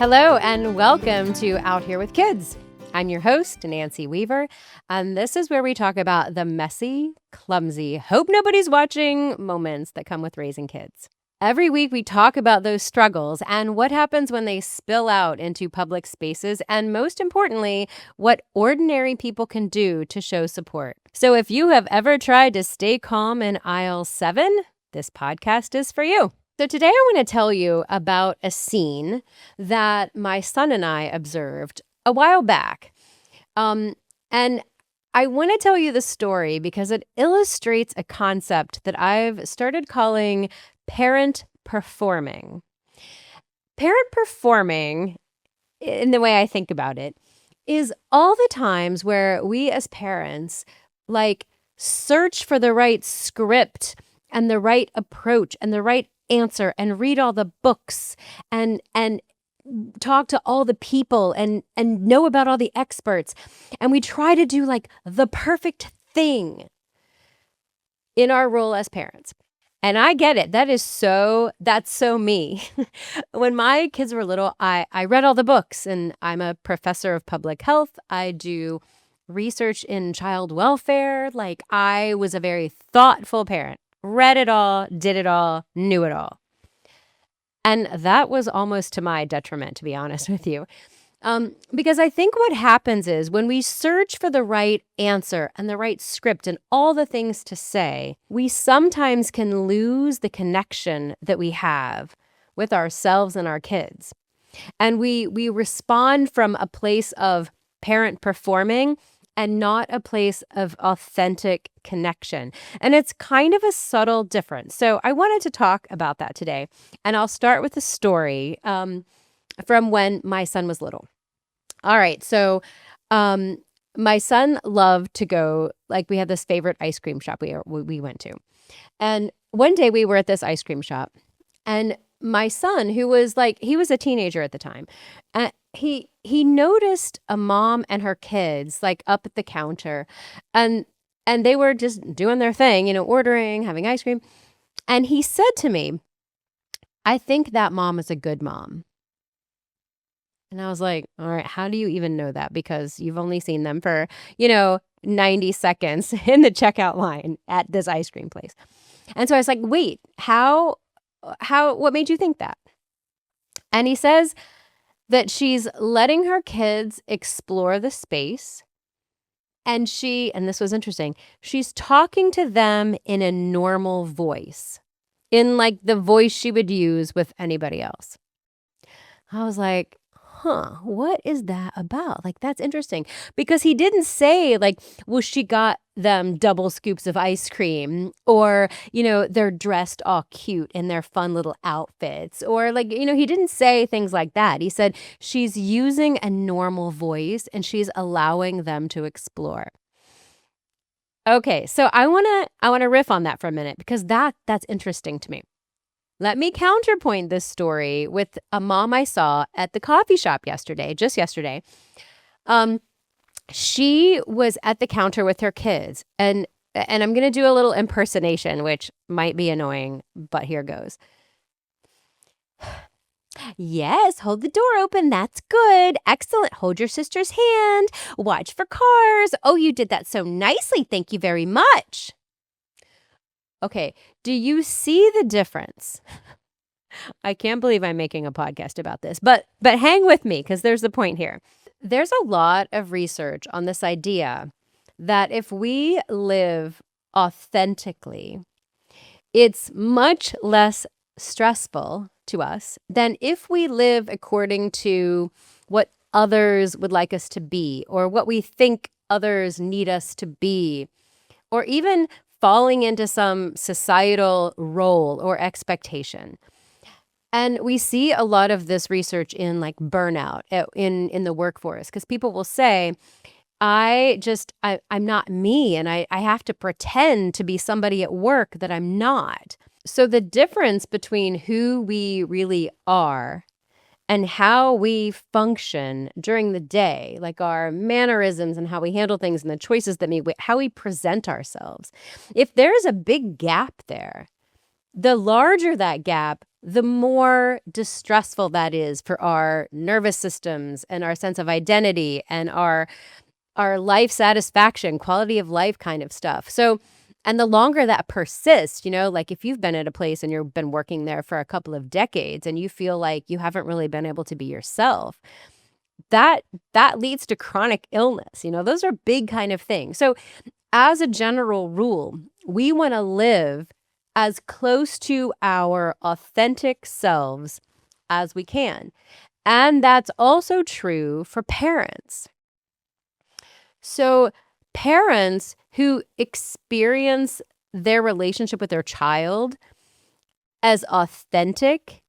Hello and welcome to Out Here with Kids. I'm your host, Nancy Weaver, and this is where we talk about the messy, clumsy, hope nobody's watching moments that come with raising kids. Every week we talk about those struggles and what happens when they spill out into public spaces, and most importantly, what ordinary people can do to show support. So if you have ever tried to stay calm in aisle 7, this podcast is for you. So today I want to tell you about a scene that my son and I observed a while back. And I want to tell you the story because it illustrates a concept that I've started calling parent performing. Parent performing, in the way I think about it, is all the times where we as parents search for the right script and the right approach and the right answer and read all the books and talk to all the people and know about all the experts. And we try to do the perfect thing in our role as parents. And I get it. That's so me. When my kids were little, I read all the books, and I'm a professor of public health. I do research in child welfare. I was a very thoughtful parent. Read it all, did it all, knew it all. And that was almost to my detriment, to be honest with you. Because I think what happens is when we search for the right answer and the right script and all the things to say, we sometimes can lose the connection that we have with ourselves and our kids. And we respond from a place of parent performing and not a place of authentic connection. And it's kind of a subtle difference. So I wanted to talk about that today. And I'll start with a story from when my son was little. All right. So my son loved to go, we had this favorite ice cream shop we went to. And one day we were at this ice cream shop, and my son, who was he was a teenager at the time, he noticed a mom and her kids up at the counter, and they were just doing their thing, ordering, having ice cream. And he said to me, "I think that mom is a good mom." And I was like, "All right, how do you even know that? Because you've only seen them for, 90 seconds in the checkout line at this ice cream place." And so I was like, "Wait, what made you think that?" And he says that she's letting her kids explore the space. And this was interesting, she's talking to them in a normal voice, in the voice she would use with anybody else. I was like, what is that about? That's interesting. Because he didn't say well, she got them double scoops of ice cream, or, they're dressed all cute in their fun little outfits, or he didn't say things like that. He said she's using a normal voice and she's allowing them to explore. Okay, so I want to riff on that for a minute because that's interesting to me. Let me counterpoint this story with a mom I saw at the coffee shop just yesterday. She was at the counter with her kids, and I'm going to do a little impersonation, which might be annoying, but here goes. "Yes, hold the door open. That's good. Excellent. Hold your sister's hand. Watch for cars. Oh, you did that so nicely. Thank you very much." Okay, do you see the difference? I can't believe I'm making a podcast about this, but hang with me because there's the point here. There's a lot of research on this idea that if we live authentically, it's much less stressful to us than if we live according to what others would like us to be, or what we think others need us to be, or even falling into some societal role or expectation. And we see a lot of this research in burnout in the workforce, because people will say, I'm not me, and I have to pretend to be somebody at work that I'm not. So the difference between who we really are and how we function during the day, our mannerisms and how we handle things and the choices how we present ourselves. If there's a big gap there, the larger that gap, the more distressful that is for our nervous systems and our sense of identity and our life satisfaction, quality of life kind of stuff. So, and the longer that persists, like if you've been at a place and you've been working there for a couple of decades and you feel like you haven't really been able to be yourself, that leads to chronic illness. Those are big kind of things. So, as a general rule, we want to live as close to our authentic selves as we can. And that's also true for parents. So, parents who experience their relationship with their child as authentic,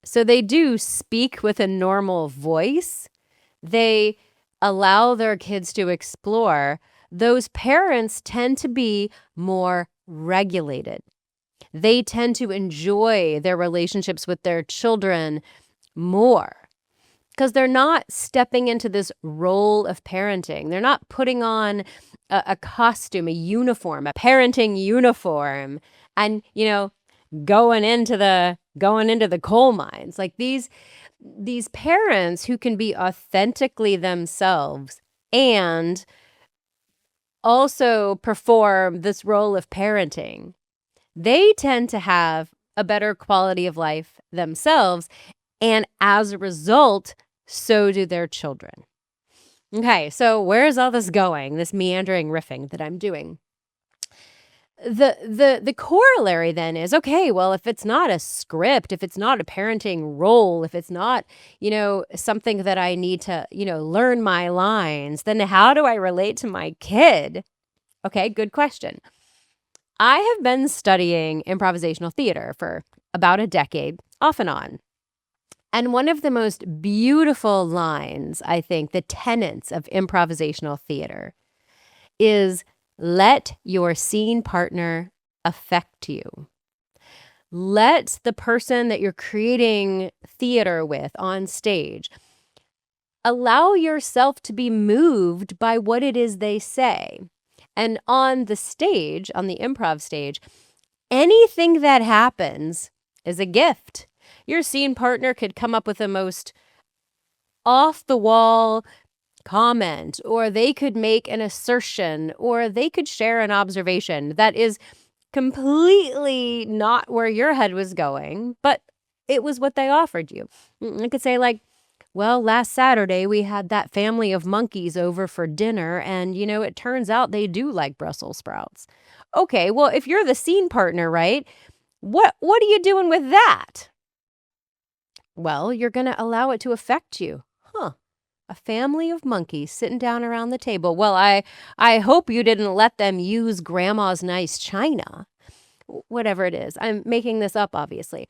so they do speak with a normal voice, they allow their kids to explore, those parents tend to be more regulated. They tend to enjoy their relationships with their children more because they're not stepping into this role of parenting. They're not putting on a costume, a uniform, a parenting uniform, and going into the coal mines. Like these parents who can be authentically themselves and also perform this role of parenting, they tend to have a better quality of life themselves, and as a result, so do their children. Okay, so where is all this going, this meandering riffing that I'm doing? The corollary then is, okay, well, if it's not a script, if it's not a parenting role, if it's not, something that I need to, learn my lines, then how do I relate to my kid? Okay, good question. I have been studying improvisational theater for about a decade, off and on. And one of the most beautiful lines, I think, the tenets of improvisational theater is let your scene partner affect you. Let the person that you're creating theater with on stage allow yourself to be moved by what it is they say. And on the stage, on the improv stage, anything that happens is a gift. Your scene partner could come up with the most off-the-wall comment, or they could make an assertion, or they could share an observation that is completely not where your head was going, but it was what they offered you. I could say like, well, last Saturday we had that family of monkeys over for dinner, and it turns out they do like Brussels sprouts. Okay, well, if you're the scene partner, right? What are you doing with that? Well, you're going to allow it to affect you. A family of monkeys sitting down around the table. Well, I hope you didn't let them use grandma's nice china. Whatever it is. I'm making this up, obviously.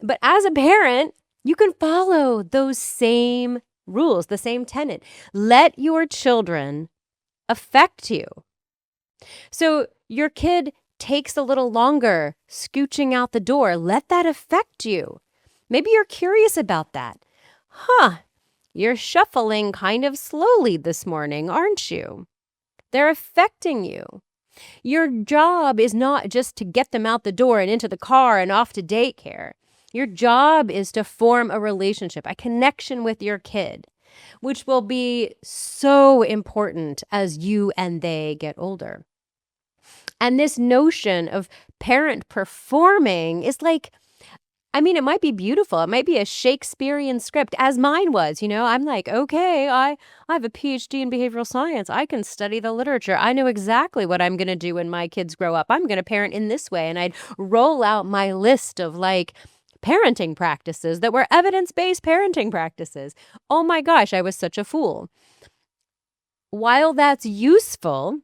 But as a parent, you can follow those same rules, the same tenet. Let your children affect you. So your kid takes a little longer scooching out the door. Let that affect you. Maybe you're curious about that. You're shuffling kind of slowly this morning, aren't you? They're affecting you. Your job is not just to get them out the door and into the car and off to daycare. Your job is to form a relationship, a connection with your kid, which will be so important as you and they get older. And this notion of parent performing is like, it might be beautiful. It might be a Shakespearean script, as mine was. I'm like, okay, I have a PhD in behavioral science. I can study the literature. I know exactly what I'm going to do when my kids grow up. I'm going to parent in this way. And I'd roll out my list of parenting practices that were evidence-based parenting practices. Oh my gosh, I was such a fool. While that's useful,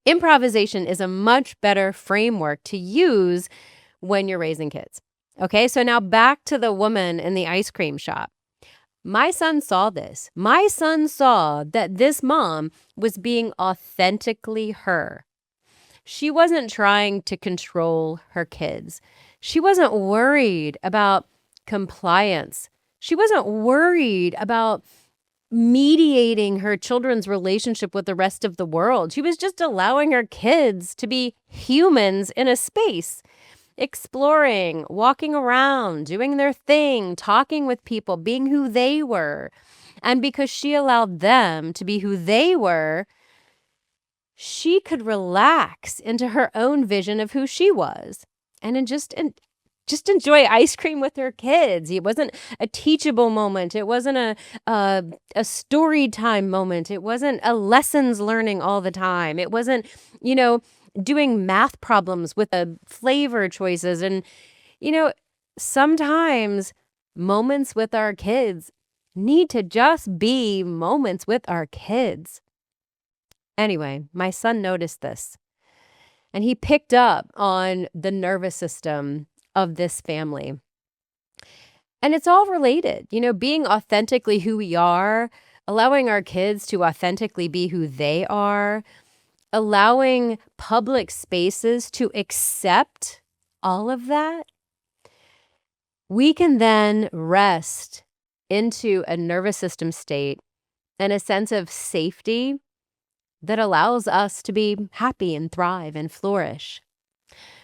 improvisation is a much better framework to use when you're raising kids. Okay, so now back to the woman in the ice cream shop. My son saw this. My son saw that this mom was being authentically her. She wasn't trying to control her kids. She wasn't worried about compliance. She wasn't worried about mediating her children's relationship with the rest of the world. She was just allowing her kids to be humans in a space. exploring, walking around, doing their thing, talking with people, being who they were. And because she allowed them to be who they were, she could relax into her own vision of who she was and just enjoy ice cream with her kids. It wasn't a teachable moment. It wasn't a story time moment. It wasn't a lessons learning all the time. It wasn't, you know, doing math problems with flavor choices. And, you know, sometimes moments with our kids need to just be moments with our kids. Anyway, my son noticed this and he picked up on the nervous system of this family. And it's all related, being authentically who we are, allowing our kids to authentically be who they are, allowing public spaces to accept all of that. We can then rest into a nervous system state and a sense of safety that allows us to be happy and thrive and flourish.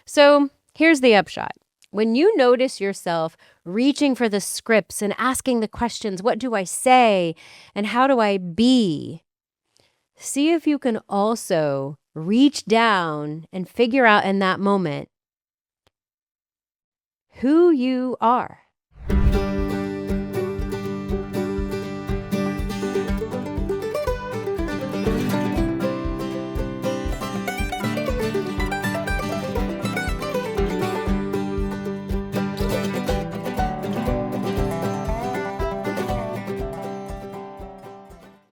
So here's the upshot. When you notice yourself reaching for the scripts and asking the questions, what do I say and how do I be? See if you can also reach down and figure out in that moment who you are.